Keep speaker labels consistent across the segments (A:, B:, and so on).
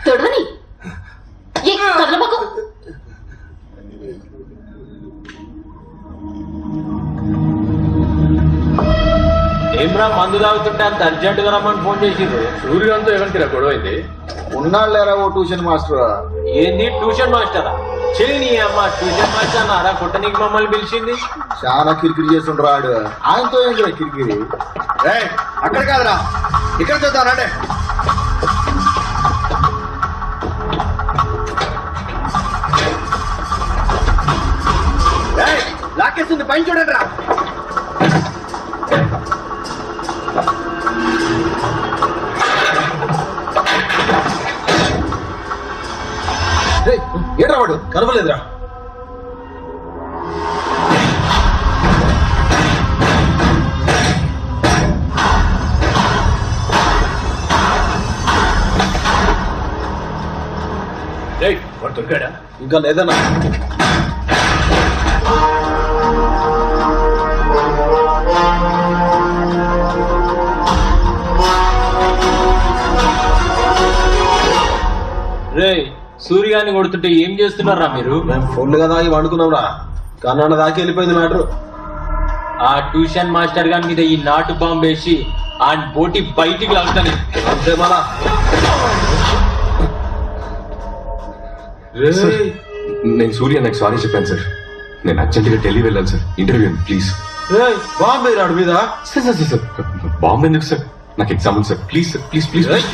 A: తొడవని కదలబాకు.
B: ఏమ్రా మందు తాగుతుంటే అంత అర్జెంట్ గా రమ్మని ఫోన్ చేసిర్రు.
C: సూర్యకాంత్ ఎవరికి గొడవ అయింది?
D: ఉన్నాళ్ళేరా ఓ ట్యూషన్ మాస్టర్.
B: ఏంది ట్యూషన్ మాస్టరా? చెల్లి అమ్మ ట్యూషన్ మాస్టర్ అన్నారా? కొట్టనీకి మమ్మల్ని పిలిచింది.
D: చాలా కిరికిరి చేస్తుండ్రాడు. ఆయనతో ఏం కిరికిరి?
C: అక్కడ కాదురా, ఇక్కడ చూద్దాం అంటే. లాకేస్తుంది, పైన చూడండి రా.
D: ఏడ్రా వాడు కనవలేదురా.
C: వాడు దొరికాడా?
D: ఇంకా లేదన్నా.
B: రే సూర్యాన్ని కొడుతుంటే ఏం చేస్తున్నారా మీరు?
D: మేము ఫోన్లు కదా వండుకున్నాం రా. కర్ణాటక దాకా వెళ్ళిపోయింది మ్యాటర్.
B: ఆ ట్యూషన్ మాస్టర్ గారి మీద ఈ నాటు బాంబు వేసి ఆ బోటి బయటికి లాగుతాను
D: అంతే మరా.
C: నేను సూర్య నాకు సారీ చెప్పాను సార్. నేను అర్జెంట్ గా ఢిల్లీ వెళ్ళాను సార్, ఇంటర్వ్యూ ప్లీజ్.
D: బాంబే రాడు మీద.
C: సార్ సార్ సార్ బాంబే ఎందుకు సార్? నాకు ఎగ్జామ్ ఉంది sir, please sir, please please please.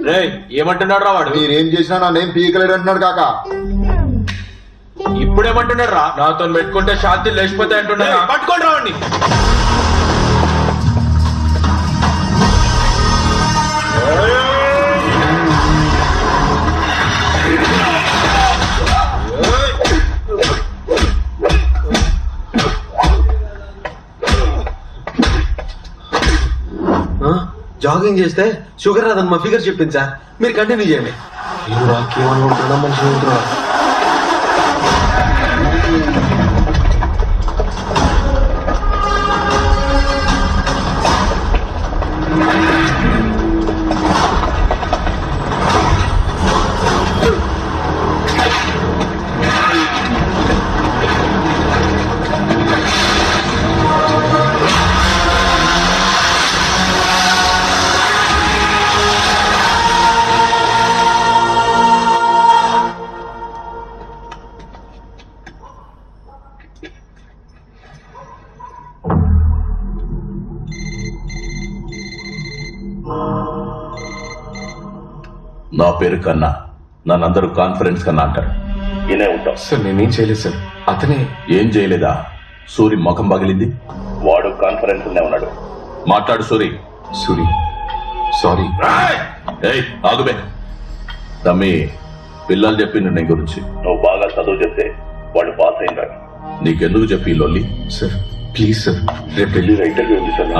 B: రే ఏమంటున్నాడు రా వాడు?
D: మీరేం చేసినా నా నేమ్ పీకలేడు అంటున్నాడు కాక.
B: ఇప్పుడేమంటున్నాడు రా? నాతో పెట్టుకుంటే శాంతి లేచిపోతాయి అంటున్నా. పట్టుకోండి రావండి.
D: జాగింగ్ చేస్తే షుగర్ రాదని మా ఫిగర్ చెప్పింది సార్. మీరు కంటిన్యూ చేయండి. ఏమనుకుంటున్నా మనిషి ఉంటున్నా.
E: నా పేరు కన్నా, నన్నందరూ కాన్ఫరెన్స్ కన్నా అంటారు. నేనే ఉంటాం
C: సార్. నేనేం చేయలేదు సార్. అతనే.
E: ఏం చేయలేదా? సూరి ముఖం పగిలింది, వాడు కాన్ఫరెన్స్ ఉన్నాడు. మాట్లాడు సూరి.
C: సూరి సారీ.
E: ఏయ్ ఆగుబే. తమ్మి పిల్లలు చెప్పిండు నీ గురించి. నువ్వు బాగా చదువు చెప్తే వాడు పాస్ అయినాడు. నీకెందుకు చెప్పి లొల్లి?
C: సార్ ప్లీజ్ సార్, రేపు ఢిల్లీ
E: ఇంటర్వ్యూ ఉంది సార్.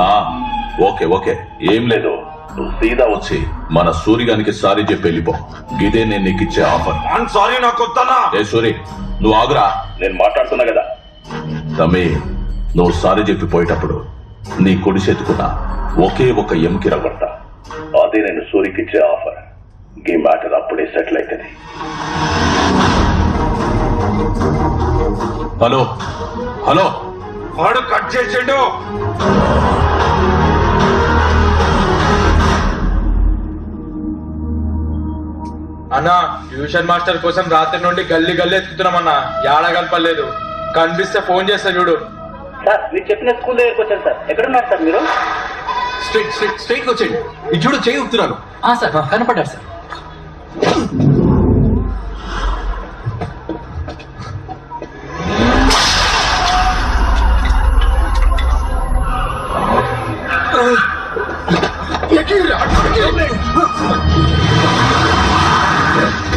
E: ఓకే ఓకే, ఏం లేదు. నువ్వు సీదా వచ్చి మన సూరిగానికి సారీ చెప్పి వెళ్ళిపో. గిదే నేను నీకు ఇచ్చే ఆఫర్.
B: సారీ నాకు.
E: ఏ సూరి నువ్వు ఆగురా, నేను మాట్లాడుతున్నా కదా. తమ్మి నువ్వు సారీ చెప్పి పోయేటప్పుడు నీ కుడి చేతుకున్న ఒకే ఒక ఎముకి రగొడతా. అదే నేను సూరికి ఇచ్చే ఆఫర్. ఈ మ్యాటర్ అప్పుడే సెటిల్ అవుతుంది. హలో హలో,
B: వాడు కట్ చేసిండు. అన్నా ట్యూషన్ మాస్టర్ కోసం రాత్రి నుండి గల్లీ గల్లీ ఎత్తుకుతున్నామన్నా. ఏడా కలపలేదు. కనిపిస్తే ఫోన్ చేస్తా చూడు.
F: సార్ మీరు చెప్పిన స్కూల్ దగ్గరకు వచ్చాను సార్. ఎక్కడున్నారు సార్ మీరు?
C: స్ట్రైట్ వచ్చేయండి. ఇది చూడు, చేయి ఊపుతున్నాను.
F: Sir కనపడ్డారు sir.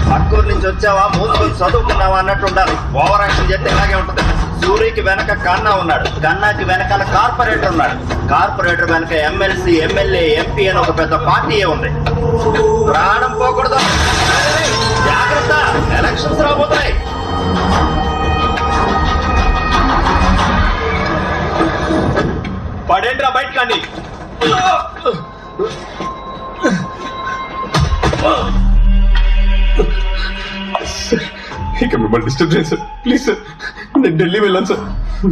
D: పక్కూరు నుంచి వచ్చావా, మూసుకొని చదువుకున్నావా అన్నట్టు ఉండాలి. ఓవర్ యాక్షన్ చేస్తే ఇలాగే ఉంటుంది.
G: సూర్యకి వెనక కన్నా ఉన్నాడు, కన్నాకి వెనకాల కార్పొరేటర్ ఉన్నాడు, కార్పొరేటర్ వెనక ఎమ్మెల్సీ, ఎమ్మెల్యే, ఎంపీ అని ఒక పెద్ద పార్టీయే ఉంది. ప్రాణం పోకూడదు, జాగ్రత్త, ఎలక్షన్స్ రాబోతున్నాయి.
B: పడేంట్రా బయట కానీ.
C: ఇక మిమ్మల్ని డిస్టర్బ్ చేయండి సార్, ప్లీజ్ సార్. నేను ఢిల్లీ వెళ్ళాను సార్,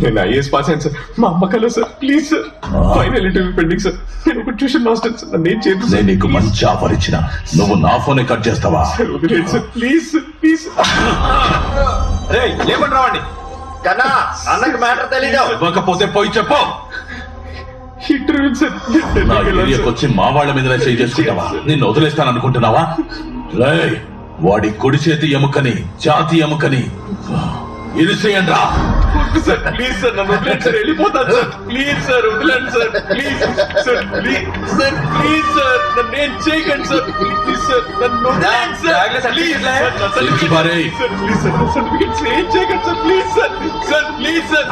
C: నేను ఐఏఎస్ పాస్ అయ్యాను సార్, మా అమ్మకాలు sir, please sir. Final interview pending sir, నేను ఒక ట్యూషన్ మాస్టర్ సార్, నన్ను ఏం చేయదు
E: నేను నీకు మంచి ఆఫర్ ఇచ్చిన, నువ్వు నా ఫోనే కట్ చేస్తావా?
C: సార్. వదిలేండి సార్, ప్లీజ్ సార్, ప్లీజ్.
B: రే లేకుండా రావండి.
G: కన్నా అన్నకి మ్యాటర్ తెలీదు.
E: ఇవ్వకపోతే పోయి చెప్పు.
C: ఇంటర్వ్యూ సార్,
E: నా ఏరియాకి వచ్చి మా వాళ్ళ మీద చేయి చేసుకుంటావా? నిన్ను వదిలేస్తాను అనుకుంటున్నావా? రేయ్, వాడి కుడి చేతి ఎముకని, జాతి ఎముకని ఇది చేయండి రా.
C: సార్ ప్లీజ్ సార్, నన్ను వదిలేండి సార్, వెళ్ళిపోతాను సార్, ప్లీజ్ సార్, వదిలేండి sir, please sir, please sir, please sir, నన్ను ఏం చేయకండి సార్, ప్లీజ్ సార్, నన్ను వదిలేండి సార్, ప్లీజ్ సార్, నా సర్టిఫికెట్స్ సార్, ప్లీజ్ సార్, నా సర్టిఫికెట్స్ ఏం చేయకండి sir, please sir, sir, please sir,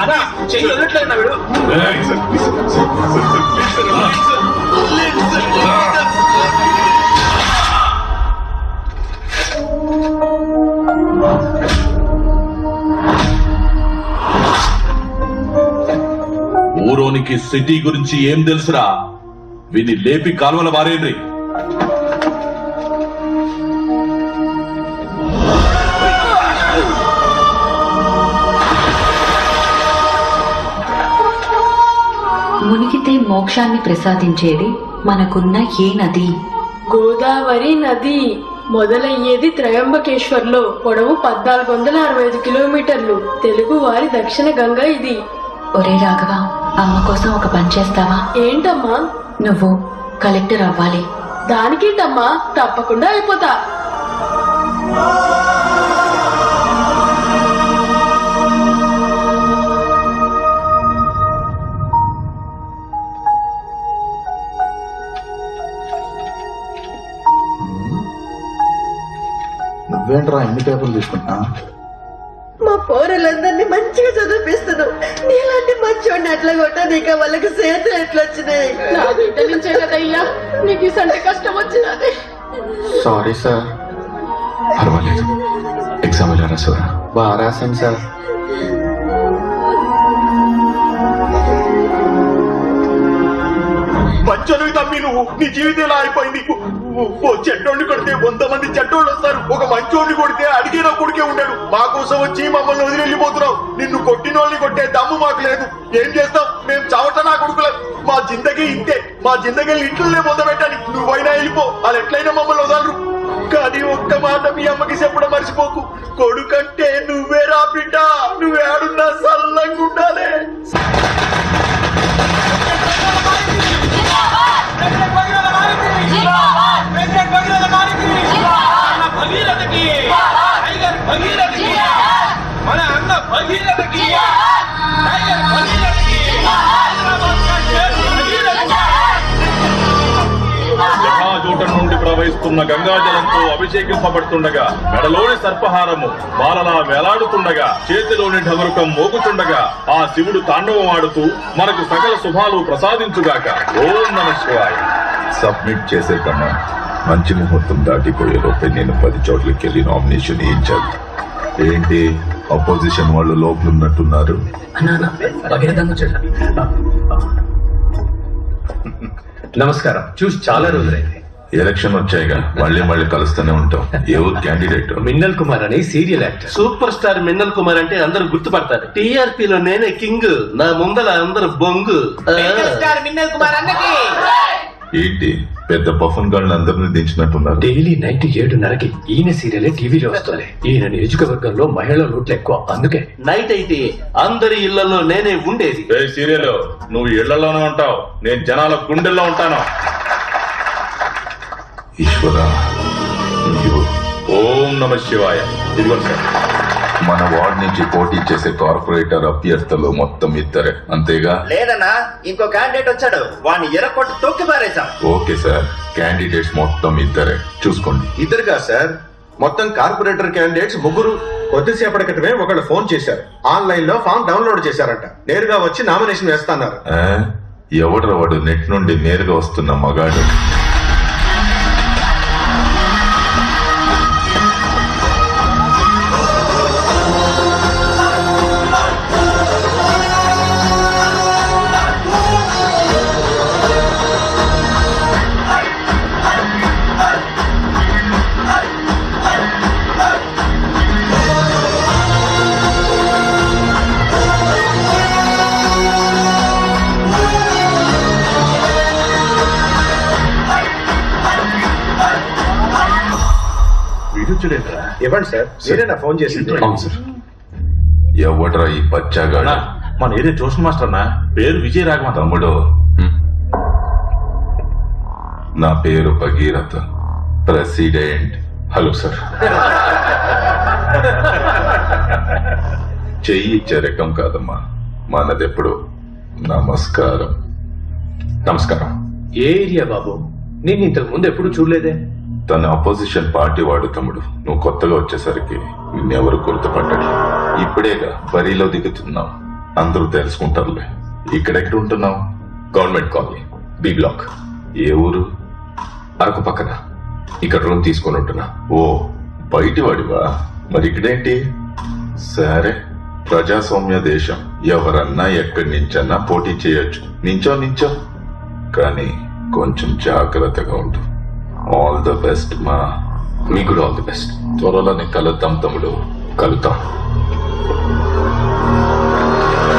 B: చెయ్యి వదలట్లేదు నా వీడు.
C: Please sir, please sir, sir, please sir, వదిలేండి సార్, వదిలేండి సార్.
E: ఊరోనికి సిటీ గురించి ఏం తెలుసురా? వీని లేపి కాలువల మారేంద్రి.
H: మునిగితే మోక్షాన్ని ప్రసాదించేది మనకున్న ఏ నది?
I: గోదావరి నది. మొదలయ్యేది త్రయంబకేశ్వర్లో. పొడవు 1465 కిలోమీటర్లు. తెలుగు వారి దక్షిణ గంగ ఇది.
H: ఒరే రాఘవ, అమ్మ కోసం ఒక పని చేస్తావా?
I: ఏంటమ్మా?
H: నువ్వు కలెక్టర్ అవ్వాలి.
I: దానికేంటమ్మా, తప్పకుండా అయిపోతా.
J: నువ్వేంట్రా ఎన్ని పేపర్లు తీసుకుంటా?
K: మా పౌరులందరినీ మంచిగా చదివిపిస్తున్నావు. నీలాంటి మంచోడిని అట్లా కొట్టా నీకు వాళ్ళకి చేతులు ఎట్లా వచ్చినాయి?
I: నా బిడ్డ నుంచే కదయ్యా నీకు ఈ సంటి కష్టం వచ్చినది.
J: Sorry sir.
C: పర్వాలేదు, ఎగ్జామ్ ఎలా రాసారా?
J: బాగా రాశాను సార్.
G: మంచోనివి తమ్మి నువ్వు. నీ జీవితం ఎలా అయిపోయింది? ఓ చెడ్డోడిని కొడితే 100 మంది చెడ్డోళ్ళు వస్తారు. ఒక మంచోడిని కొడితే అడిగిన కొడుకే ఉండడు. మా కోసం వచ్చి మమ్మల్ని వదిలి వెళ్ళిపోతున్నావు. నిన్ను కొట్టిన వాళ్ళని కొట్టే దమ్ము మాకు లేదు. ఏం చేస్తాం? మేము చావట నా కొడుకులం. మా జిందగీ ఇంతే. మా జిందగీని ఇంట్లోనే మొదలుపెట్టాలి. నువ్వైనా వెళ్ళిపో, వాళ్ళు ఎట్లయినా మమ్మల్ని వదలరు. కానీ ఒక్క మాట మీ అమ్మకి చెప్పడం మర్చిపోకు. కొడుకంటే నువ్వే రా బిడ్డ. నువ్వేడున్నా సల్లంగా ఉండాలి.
B: మన అన్న భగీరథకి జటాజూటం నుండి ప్రవహిస్తున్న గంగాజలంతో అభిషేకింపబడుతుండగా, మెడలోని సర్పహారము బాలలా వేలాడుతుండగా, చేతిలోని ఢమరుకం మోగుతుండగా, ఆ శివుడు తాండవం ఆడుతూ మనకు సకల శుభాలు ప్రసాదించుగాక. ఓం నమః శివాయ.
L: సబ్మిట్ చేసే కన్నా మంచి ముహూర్తం దాటిపోయే లోపే నేను 10 చోట్లకి వెళ్ళి నామినేషన్ ఇచ్చాను. ఏంటి అపోజిషన్ వాళ్ళు లోపల ఉన్నట్టున్నారు?
D: నమస్కారం. చూసి చాలా రోజులైంది.
L: ఎలక్షన్ వచ్చాయిగా, మళ్ళీ కలుస్తూనే ఉంటాం. ఎవరు క్యాండిడేట్?
D: మిన్నల్ కుమార్ అని serial actor. Super star Minnal Kumar అంటే అందరూ గుర్తుపడతారు. టీఆర్పీలో నేనే కింగ్. నా ముందల అందరు బొంగు.
F: మిన్నల్ కుమార్ అన్నకి
L: ఏంటి పెద్ద పఫన్ గాళ్ళని అందరినీ దించినట్టున్నారు?
D: డైలీ నైట్ 7:30కి ఈయన సీరియలే టీవీలో వస్తుంది. ఈయన నియోజకవర్గంలో మహిళల నోట్లు ఎక్కువ, అందుకే నైట్ అయితే అందరి ఇళ్లలో నేనే ఉండేది.
B: సీరియల్ నువ్వు ఇళ్లలోనే ఉంటావు, నేను జనాల గుండెల్లో ఉంటాను.
L: ఈశ్వరా,
B: ఓం నమ శివాయ. ఇదిగోండి సార్.
L: మన వార్డ్ నుంచి పోటీ చేసే కార్పొరేటర్ అభ్యర్థులు మొత్తం 2 అంతేగా?
G: లేదన్నా, ఇంకో క్యాండిడేట్ వచ్చాడు. వాడిని ఎరకొట్టి తొక్కి పారేశాం.
L: ఓకే సార్, క్యాండిడేట్స్ మొత్తం 2 చూసుకోండి.
J: 2 కాదు సార్,
G: మొత్తం కార్పొరేటర్ క్యాండిడేట్స్ ముగ్గురు కొద్దిసేపటి క్రితమే ఒకళ్ళు ఫోన్ చేశారు. ఆన్లైన్ లో ఫామ్ డౌన్లోడ్ చేశారంట. నేరుగా వచ్చి నామినేషన్ వేస్తున్నారు.
L: ఎవడ్రా వాడు నెట్ నుండి నేరుగా వస్తున్న మగాడు?
G: ఇవ్వండి సార్, మీరేనా ఫోన్ చేసింది?
D: అవును సార్.
L: ఎవడ్రా ఈ బచ్చాగాడు?
B: మన ఏరియా ట్యూషన్ మాస్టర్ అన్న, పేరు విజయ రాఘవ.
L: తమ్ముడు, నా పేరు భగీరథ, ప్రెసిడెంట్.
D: Hello sir.
L: చెయ్యి ఇచ్చే రకం కాదమ్మా, మనదెప్పుడు నమస్కారం.
D: నమస్కారం. ఏ ఏరియా బాబు? నేను ఇంతకు ముందు ఎప్పుడు చూడలేదే.
L: తన అపోజిషన్ పార్టీ వాడు తమ్ముడు. నువ్వు కొత్తగా వచ్చేసరికి నిన్నెవరు గుర్తుపట్టడు. ఇప్పుడేగా బరిలో దిగుతున్నావు, అందరూ తెలుసుకుంటారులే. ఇక్కడెక్కడ ఉంటున్నావు?
D: Government colony, B block.
L: ఏ ఊరు?
D: అరకు పక్కన. ఇక్కడ రూమ్ తీసుకొని ఉంటున్నా.
L: ఓ, బయటి వాడివా? మరి ఇక్కడేంటి? సరే, ప్రజాస్వామ్య దేశం, ఎవరన్నా ఎక్కడి నుంచన్నా పోటీ చేయొచ్చు. నించో కానీ కొంచెం జాగ్రత్తగా ఉండు. ఆల్ ద బెస్ట్ మా.
D: మీకు కూడా ఆల్ ది బెస్ట్.
L: త్వరలోనే కలుద్దాం తమ్ముడు.
D: కలుద్దాం.